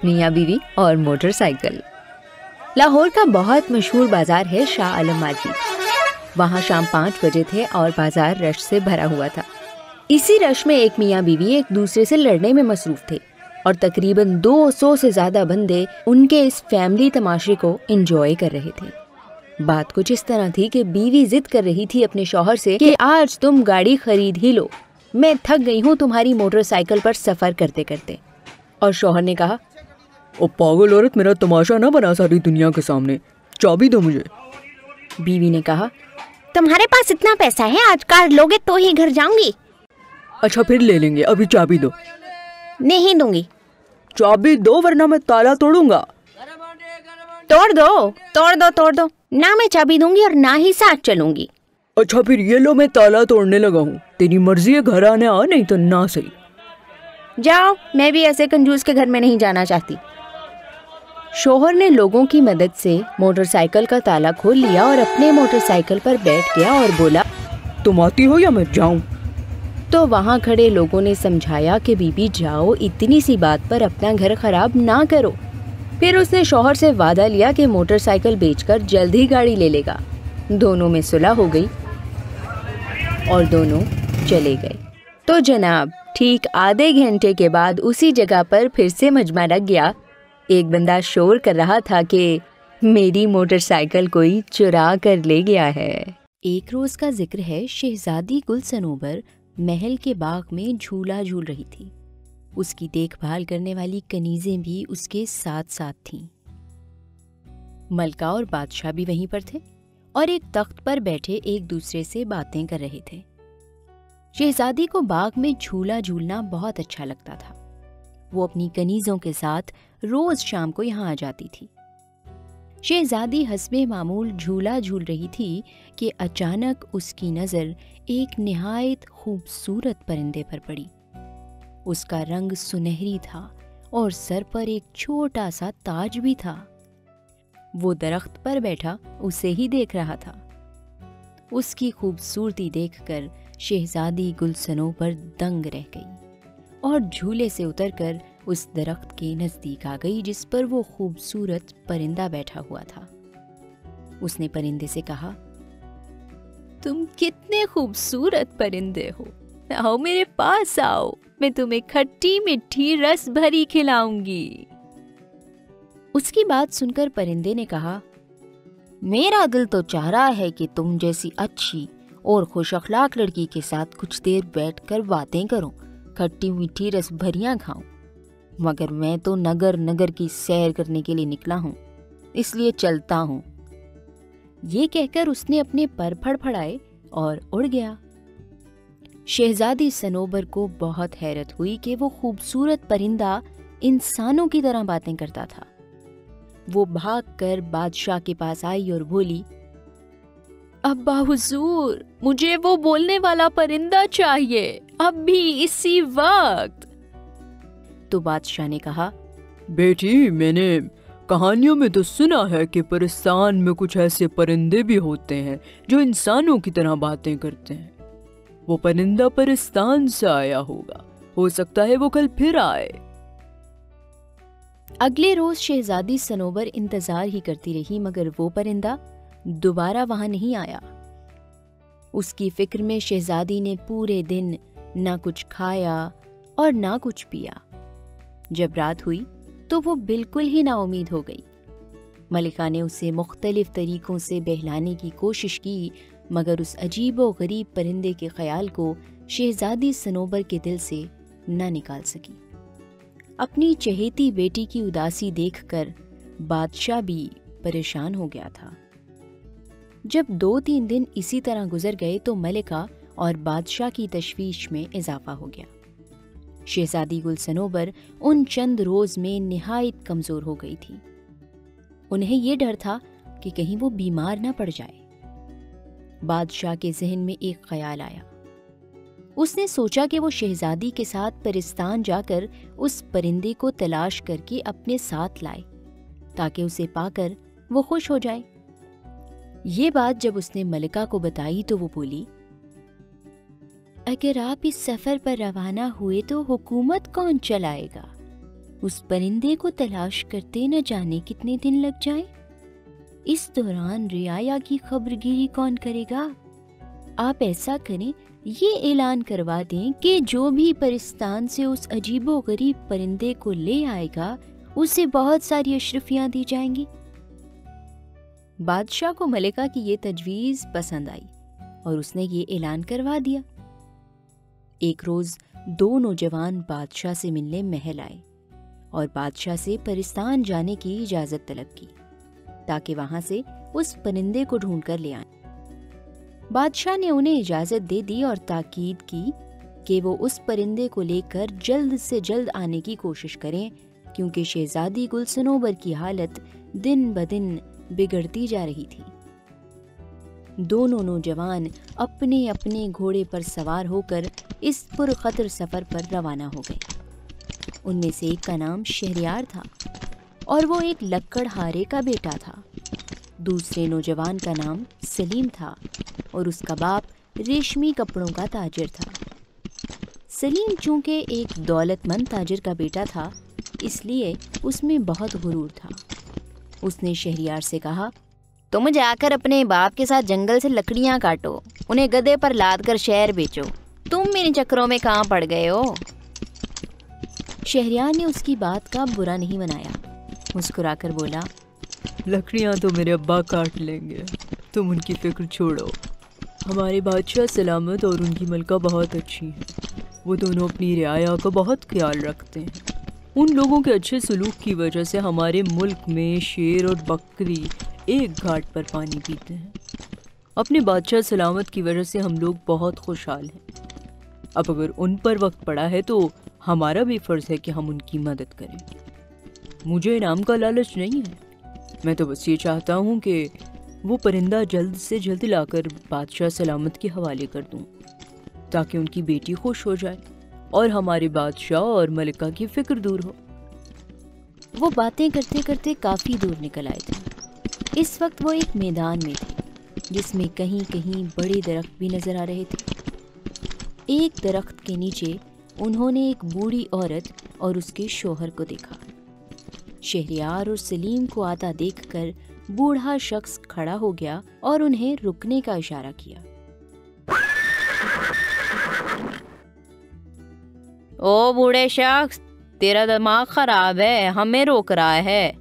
میاں بیوی اور موٹر سائیکل۔ لاہور کا بہت مشہور بازار ہے شاہ عالم مارکیٹ۔ وہاں شام 5 بجے تھے اور بازار رش سے بھرا ہوا تھا۔ اسی رش میں ایک میاں بیوی ایک دوسرے سے لڑنے میں مصروف تھے اور تقریباً 200 سے زیادہ بندے ان کے اس فیملی تماشے کو انجوائے کر رہے تھے۔ بات کچھ اس طرح تھی کہ بیوی ضد کر رہی تھی اپنے شوہر سے کہ آج تم گاڑی خرید ہی لو، میں تھک گئی ہوں تمہاری موٹر سائیکل پر سفر کرتے کرتے۔ اور شوہر نے کہا، او پاگل عورت، میرا تماشا نہ بنا ساری دنیا کے سامنے، چابی دو مجھے۔ بیوی نے کہا، تمہارے پاس اتنا پیسہ ہے، آج کار لوگے تو ہی گھر جاؤں گی۔ اچھا پھر لے لیں گے، ابھی چابی دو۔ نہیں دوں گی۔ چابی دو ورنہ میں تالا توڑوں گا۔ توڑ دو، نہ میں چابی دوں گی اور نہ ہی ساتھ چلوں گی۔ اچھا پھر یہ لو، میں تالا توڑنے لگا ہوں، تیری مرضی ہے، گھر آنے آ، نہیں تو نہ صحیح۔ جاؤ، میں بھی ایسے کنجوس کے گھر میں نہیں جانا چاہتی۔ شوہر نے لوگوں کی مدد سے موٹر سائیکل کا تالا کھول لیا اور اپنے موٹر سائیکل پر بیٹھ گیا اور بولا، تم آتی ہو یا میں جاؤں؟ تو وہاں کھڑے لوگوں نے سمجھایا کہ بی بی جاؤ، اتنی سی بات پر اپنا گھر خراب نہ کرو۔ پھر اس نے شوہر سے وعدہ لیا کہ موٹر سائیکل بیچ کر جلد ہی گاڑی لے لے گا۔ دونوں میں صلح ہو گئی اور دونوں چلے گئے۔ تو جناب ٹھیک آدھے گھنٹے کے بعد اسی جگہ پر پھر سے مجمع لگ گیا۔ ایک بندہ شور کر رہا تھا کہ میری موٹر سائیکل کوئی چرا کر لے گیا ہے۔ ایک روز کا ذکر ہے، شہزادی گل صنوبر محل کے باغ میں جھولا جھول رہی تھی۔ اس کی دیکھ بھال کرنے والی کنیزیں بھی اس کے ساتھ ساتھ تھیں۔ ملکہ اور بادشاہ بھی وہیں پر تھے اور ایک تخت پر بیٹھے ایک دوسرے سے باتیں کر رہے تھے۔ شہزادی کو باغ میں جھولا جھولنا بہت اچھا لگتا تھا۔ وہ اپنی کنیزوں کے ساتھ روز شام کو یہاں آ جاتی تھی۔ شہزادی حسب معمول جھولا جھول رہی تھی کہ اچانک اس کی نظر ایک نہایت خوبصورت پرندے پر پڑی۔ اس کا رنگ سنہری تھا اور سر پر ایک چھوٹا سا تاج بھی تھا۔ وہ درخت پر بیٹھا اسے ہی دیکھ رہا تھا۔ اس کی خوبصورتی دیکھ کر شہزادی گل صنوبر دنگ رہ گئی اور جھولے سے اتر کر اس درخت کے نزدیک آ گئی جس پر وہ خوبصورت پرندہ بیٹھا ہوا تھا۔ اس نے پرندے سے کہا، تم کتنے خوبصورت پرندے ہو، آؤ میرے پاس آؤ، میں تمہیں کھٹی میٹھی رس بھری کھلاؤں گی۔ اس کی بات سن کر پرندے نے کہا، میرا دل تو چاہ رہا ہے کہ تم جیسی اچھی اور خوش اخلاق لڑکی کے ساتھ کچھ دیر بیٹھ کر باتیں کروں، کھٹی میٹھی رس بھریاں کھاؤں، مگر میں تو نگر کی سیر کرنے کے لیے نکلا ہوں، اس لیے چلتا ہوں۔ یہ کہہ کر اس نے اپنے پر پھڑ پھڑائے اور اڑ گیا۔ شہزادی صنوبر کو بہت حیرت ہوئی کہ وہ خوبصورت پرندہ انسانوں کی طرح باتیں کرتا تھا۔ وہ بھاگ کر بادشاہ کے پاس آئی اور بولی، ابا حضور، مجھے وہ بولنے والا پرندہ چاہیے، اب بھی اسی وقت۔ تو بادشاہ نے کہا، بیٹی، میں نے کہانیوں میں تو سنا ہے کہ پرستان میں کچھ ایسے پرندے بھی ہوتے ہیں جو انسانوں کی طرح باتیں کرتے ہیں۔ وہ پرندہ پرستان سے آیا ہوگا، ہو سکتا ہے وہ کل پھر آئے۔ اگلے روز شہزادی صنوبر انتظار ہی کرتی رہی مگر وہ پرندہ دوبارہ وہاں نہیں آیا۔ اس کی فکر میں شہزادی نے پورے دن نہ کچھ کھایا اور نہ کچھ پیا۔ جب رات ہوئی تو وہ بالکل ہی نا امید ہو گئی۔ ملکہ نے اسے مختلف طریقوں سے بہلانے کی کوشش کی مگر اس عجیب و غریب پرندے کے خیال کو شہزادی صنوبر کے دل سے نہ نکال سکی۔ اپنی چہیتی بیٹی کی اداسی دیکھ کر بادشاہ بھی پریشان ہو گیا تھا۔ جب 2-3 دن اسی طرح گزر گئے تو ملکہ اور بادشاہ کی تشویش میں اضافہ ہو گیا۔ شہزادی گل صنوبر ان چند روز میں نہایت کمزور ہو گئی تھی۔ انہیں یہ ڈر تھا کہ کہیں وہ بیمار نہ پڑ جائے۔ بادشاہ کے ذہن میں ایک خیال آیا۔ اس نے سوچا کہ وہ شہزادی کے ساتھ پرستان جا کر اس پرندے کو تلاش کر کے اپنے ساتھ لائے تاکہ اسے پا کر وہ خوش ہو جائے۔ یہ بات جب اس نے ملکہ کو بتائی تو وہ بولی، اگر آپ اس سفر پر روانہ ہوئے تو حکومت کون چلائے گا؟ اس پرندے کو تلاش کرتے نہ جانے کتنے دن لگ جائیں۔ اس دوران رعایا کی خبر گیری کون کرے گا؟ آپ ایسا کریں، یہ اعلان کروا دیں کہ جو بھی پرستان سے اس عجیب و غریب پرندے کو لے آئے گا اسے بہت ساری اشرفیاں دی جائیں گی۔ بادشاہ کو ملکہ کی یہ تجویز پسند آئی اور اس نے یہ اعلان کروا دیا۔ ایک روز 2 نوجوان بادشاہ سے ملنے محل آئے اور بادشاہ سے پرستان جانے کی اجازت طلب کی تاکہ وہاں سے اس پرندے کو ڈھونڈ کر لے آئیں۔ بادشاہ نے انہیں اجازت دے دی اور تاکید کی کہ وہ اس پرندے کو لے کر جلد سے جلد آنے کی کوشش کریں، کیونکہ شہزادی گل صنوبر کی حالت دن بدن بگڑتی جا رہی تھی۔ دونوں نوجوان اپنے اپنے گھوڑے پر سوار ہو کر اس پرخطر سفر پر روانہ ہو گئے۔ ان میں سے ایک کا نام شہریار تھا اور وہ ایک لکڑہارے کا بیٹا تھا۔ دوسرے نوجوان کا نام سلیم تھا اور اس کا باپ ریشمی کپڑوں کا تاجر تھا۔ سلیم چونکہ ایک دولت مند تاجر کا بیٹا تھا، اس لیے اس میں بہت غرور تھا۔ اس نے شہریار سے کہا، تم جا کر اپنے باپ کے ساتھ جنگل سے لکڑیاں کاٹو، انہیں گدھے پر لاد کر شہر بیچو، تم میرے چکروں میں کہاں پڑ گئے ہو؟ شہریار نے اس کی بات کا برا نہیں منایا، مسکرا کر بولا، لکڑیاں تو میرے ابا کاٹ لیں گے، تم ان کی فکر چھوڑو۔ ہمارے بادشاہ سلامت اور ان کی ملکہ بہت اچھی ہیں، وہ دونوں اپنی رعایا کا بہت خیال رکھتے ہیں۔ ان لوگوں کے اچھے سلوک کی وجہ سے ہمارے ملک میں شیر اور بکری ایک گھاٹ پر پانی پیتے ہیں۔ اپنے بادشاہ سلامت کی وجہ سے ہم لوگ بہت خوشحال ہیں۔ اب اگر ان پر وقت پڑا ہے تو ہمارا بھی فرض ہے کہ ہم ان کی مدد کریں۔ مجھے انعام کا لالچ نہیں ہے، میں تو بس یہ چاہتا ہوں کہ وہ پرندہ جلد سے جلد لا کر بادشاہ سلامت کے حوالے کر دوں تاکہ ان کی بیٹی خوش ہو جائے اور ہمارے بادشاہ اور ملکہ کی فکر دور ہو۔ وہ باتیں کرتے کرتے کافی دور نکل آئے تھے۔ اس وقت وہ ایک میدان میں تھے جس میں کہیں کہیں بڑے درخت بھی نظر آ رہے تھے۔ ایک درخت کے نیچے انہوں نے ایک بوڑھی عورت اور اس کے شوہر کو دیکھا۔ شہریار اور سلیم کو آتا دیکھ کر بوڑھا شخص کھڑا ہو گیا اور انہیں رکنے کا اشارہ کیا۔ او بوڑھے شخص، تیرا دماغ خراب ہے، ہمیں روک رہا ہے،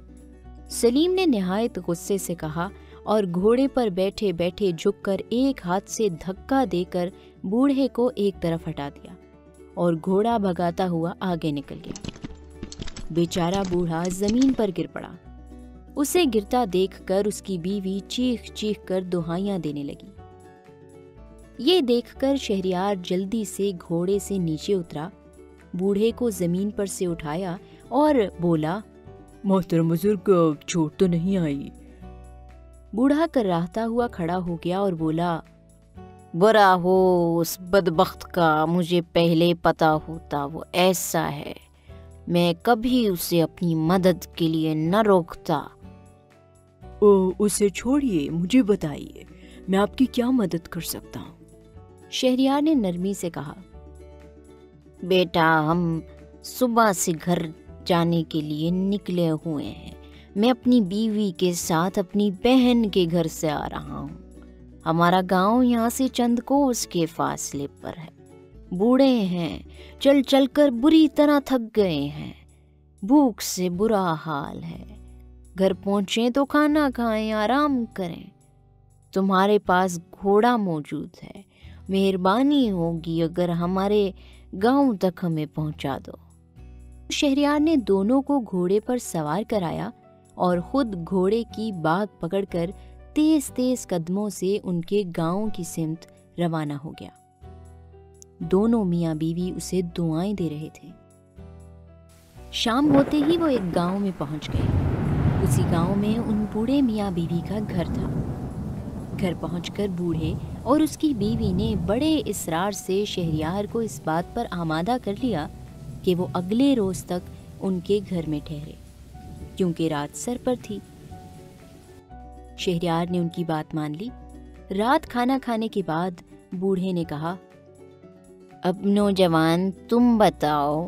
سلیم نے نہایت غصے سے کہا اور گھوڑے پر بیٹھے بیٹھے جھک کر ایک ہاتھ سے دھکا دے کر بوڑھے کو ایک طرف ہٹا دیا اور گھوڑا بھگاتا ہوا آگے نکل گیا۔ بیچارہ بوڑھا زمین پر گر پڑا۔ اسے گرتا دیکھ کر اس کی بیوی چیخ چیخ کر دہائیاں دینے لگی۔ یہ دیکھ کر شہریار جلدی سے گھوڑے سے نیچے اترا، بوڑھے کو زمین پر سے اٹھایا اور بولا، محترم بزرگ، چوٹ تو نہیں آئی؟ بوڑھا کراہتا ہوا کھڑا ہو گیا اور بولا، برا ہو اس بدبخت کا، مجھے پہلے پتا ہوتا وہ ایسا ہے، میں کبھی اسے اپنی مدد کے لیے نہ روکتا۔ اسے چھوڑیے، مجھے بتائیے میں آپ کی کیا مدد کر سکتا ہوں؟ شہریار نے نرمی سے کہا، بیٹا ہم صبح سے گھر جانے کے لیے نکلے ہوئے ہیں، میں اپنی بیوی کے ساتھ اپنی بہن کے گھر سے آ رہا ہوں۔ ہمارا گاؤں یہاں سے چند کوس کے فاصلے پر ہے، بوڑھے ہیں، چل چل کر بری طرح تھک گئے ہیں، بھوک سے برا حال ہے، گھر پہنچیں تو کھانا کھائیں، آرام کریں، تمہارے پاس گھوڑا موجود ہے، مہربانی ہوگی اگر ہمارے گاؤں تک ہمیں پہنچا دو۔ شہریار نے دونوں کو گھوڑے پر سوار کرایا اور خود گھوڑے کی باگ پکڑ کر تیز تیز قدموں سے ان کے گاؤں کی سمت روانہ ہو گیا۔ دونوں میاں بیوی اسے دعائیں دے رہے تھے۔ شام ہوتے ہی وہ ایک گاؤں میں پہنچ گئے۔ اسی گاؤں میں ان بوڑھے میاں بیوی کا گھر تھا۔ گھر پہنچ کر بوڑھے اور اس کی بیوی نے بڑے اصرار سے شہریار کو اس بات پر آمادہ کر لیا کہ وہ اگلے روز تک ان کے گھر میں ٹھہرے، کیونکہ رات سر پر تھی۔ شہریار نے ان کی بات مان لی۔ رات کھانا کھانے کے بعد بوڑھے نے کہا، اب نوجوان تم بتاؤ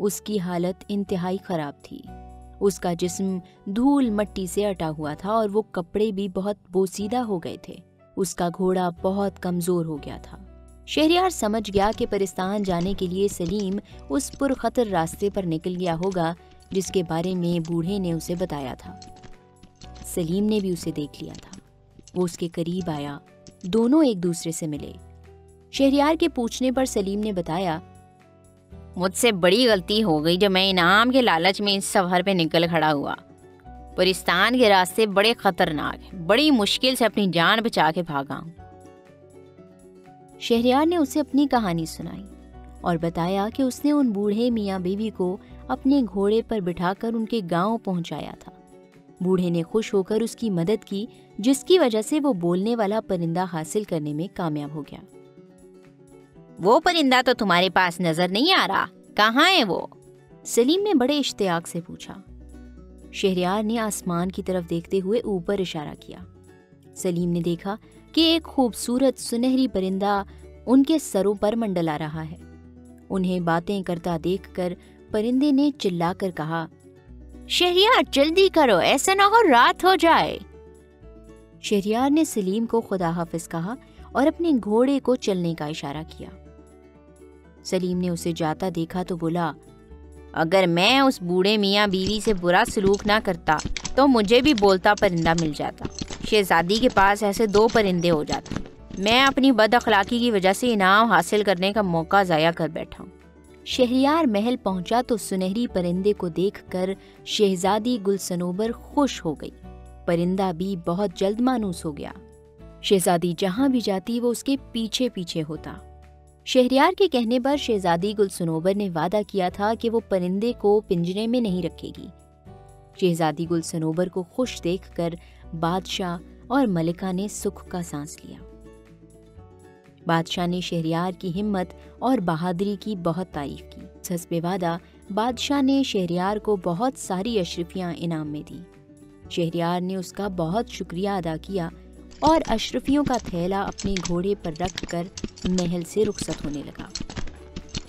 اس کی حالت انتہائی خراب تھی۔ اس کا جسم دھول مٹی سے اٹا ہوا تھا اور وہ کپڑے بھی بہت بوسیدہ ہو گئے تھے۔ اس کا گھوڑا بہت کمزور ہو گیا تھا۔ شہریار سمجھ گیا کہ پرستان جانے کے لیے سلیم اس پرخطر راستے پر نکل گیا ہوگا جس کے بارے میں بوڑھے نے اسے بتایا تھا۔ سلیم نے بھی اسے دیکھ لیا تھا۔ وہ اس کے قریب آیا، دونوں ایک دوسرے سے ملے۔ شہریار کے پوچھنے پر سلیم نے بتایا، مجھ سے بڑی غلطی ہو گئی جو میں انعام کے لالچ میں اس سفر پہ نکل کھڑا ہوا۔ پرستان کے راستے بڑے خطرناک ہیں، بڑی مشکل سے اپنی جان بچا کے بھاگا ہوں۔ شہریار نے اسے اپنی کہانی سنائی اور بتایا کہ اس نے ان بوڑھے میاں بیوی کو اپنے گھوڑے پر بٹھا کر ان کے گاؤں پہنچایا تھا۔ بوڑھے نے خوش ہو کر اس کی مدد کی، جس کی وجہ سے وہ بولنے والا پرندہ حاصل کرنے میں کامیاب ہو گیا۔ وہ پرندہ تو تمہارے پاس نظر نہیں آ رہا، کہاں ہے وہ؟ سلیم نے بڑے اشتیاق سے پوچھا۔ شہریار نے آسمان کی طرف دیکھتے ہوئے اوپر اشارہ کیا۔ سلیم نے دیکھا کہ ایک خوبصورت سنہری پرندہ ان کے سروں پر منڈلا رہا ہے۔ انہیں باتیں کرتا دیکھ کر پرندے نے چلا کر کہا، شہریار جلدی کرو، ایسا نہ ہو رات ہو جائے۔ شہریار نے سلیم کو خدا حافظ کہا اور اپنے گھوڑے کو چلنے کا اشارہ کیا۔ سلیم نے اسے جاتا دیکھا تو بولا، اگر میں اس بوڑھے میاں بیوی سے برا سلوک نہ کرتا تو مجھے بھی بولتا پرندہ مل جاتا۔ شہزادی کے پاس ایسے 2 پرندے ہو جاتے۔ میں اپنی بد اخلاقی کی وجہ سے انعام حاصل کرنے کا موقع ضائع کر بیٹھا ہوں۔ شہریار محل پہنچا تو سنہری پرندے کو دیکھ کر شہزادی گل صنوبر خوش ہو گئی۔ پرندہ بھی بہت جلد مانوس ہو گیا۔ شہزادی جہاں بھی جاتی وہ اس کے پیچھے پیچھے ہوتا۔ شہریار کے کہنے پر شہزادی گل صنوبر نے وعدہ کیا تھا کہ وہ پرندے کو پنجرے میں نہیں رکھے گی۔ شہزادی گل صنوبر کو خوش دیکھ کر بادشاہ اور ملکہ نے سکھ کا سانس لیا۔ بادشاہ نے شہریار کی ہمت اور بہادری کی بہت تعریف کی۔ حسب وعدہ بادشاہ نے شہریار کو بہت ساری اشرفیاں انعام میں دی۔ شہریار نے اس کا بہت شکریہ ادا کیا اور اشرفیوں کا تھیلا اپنے گھوڑے پر رکھ کر محل سے رخصت ہونے لگا۔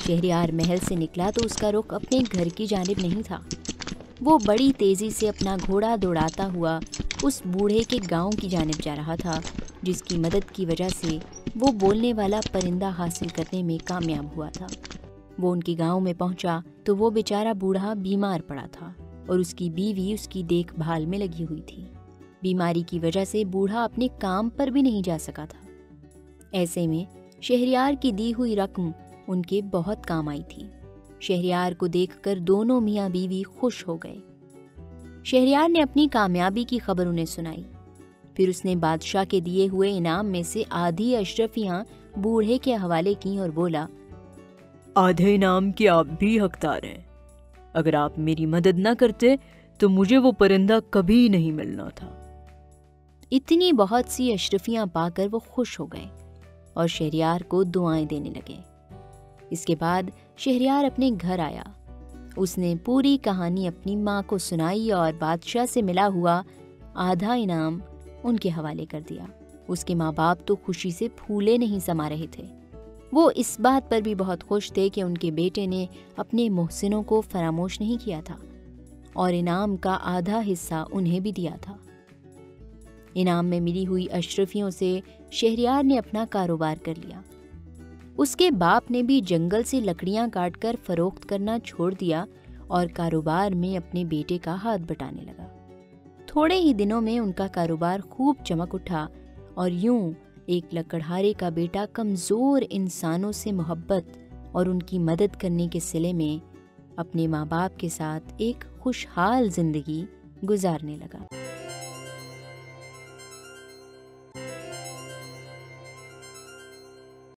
شہریار محل سے نکلا تو اس کا رخ اپنے گھر کی جانب نہیں تھا۔ وہ بڑی تیزی سے اپنا گھوڑا دوڑاتا ہوا اس بوڑھے کے گاؤں کی جانب جا رہا تھا، جس کی مدد کی وجہ سے وہ بولنے والا پرندہ حاصل کرنے میں کامیاب ہوا تھا۔ وہ ان کے گاؤں میں پہنچا تو وہ بیچارہ بوڑھا بیمار پڑا تھا اور اس کی بیوی اس کی دیکھ بھال میں لگی ہوئی تھی۔ بیماری کی وجہ سے بوڑھا اپنے کام پر بھی نہیں جا سکا تھا۔ ایسے میں شہریار کی دی ہوئی رقم ان کے بہت کام آئی تھی۔ شہریار کو دیکھ کر دونوں میاں بیوی خوش ہو گئے۔ شہریار نے اپنی کامیابی کی خبر انہیں سنائی۔ پھر اس نے بادشاہ کے دیے ہوئے انعام میں سے آدھی اشرفیاں بوڑھے کے حوالے کی اور بولا، آدھے انعام کے آپ بھی حقدار ہیں۔ اگر آپ میری مدد نہ کرتے تو مجھے وہ پرندہ کبھی نہیں ملنا تھا۔ اتنی بہت سی اشرفیاں پا کر وہ خوش ہو گئے اور شہریار کو دعائیں دینے لگے۔ اس کے بعد شہریار اپنے گھر آیا۔ اس نے پوری کہانی اپنی ماں کو سنائی اور بادشاہ سے ملا ہوا آدھا انعام ان کے حوالے کر دیا۔ اس کے ماں باپ تو خوشی سے پھولے نہیں سما رہے تھے۔ وہ اس بات پر بھی بہت خوش تھے کہ ان کے بیٹے نے اپنے محسنوں کو فراموش نہیں کیا تھا اور انعام کا آدھا حصہ انہیں بھی دیا تھا۔ انعام میں ملی ہوئی اشرفیوں سے شہریار نے اپنا کاروبار کر لیا۔ اس کے باپ نے بھی جنگل سے لکڑیاں کاٹ کر فروخت کرنا چھوڑ دیا اور کاروبار میں اپنے بیٹے کا ہاتھ بٹانے لگا۔ تھوڑے ہی دنوں میں ان کا کاروبار خوب چمک اٹھا اور یوں ایک لکڑہارے کا بیٹا کمزور انسانوں سے محبت اور ان کی مدد کرنے کے صلے میں اپنے ماں باپ کے ساتھ ایک خوشحال زندگی گزارنے لگا۔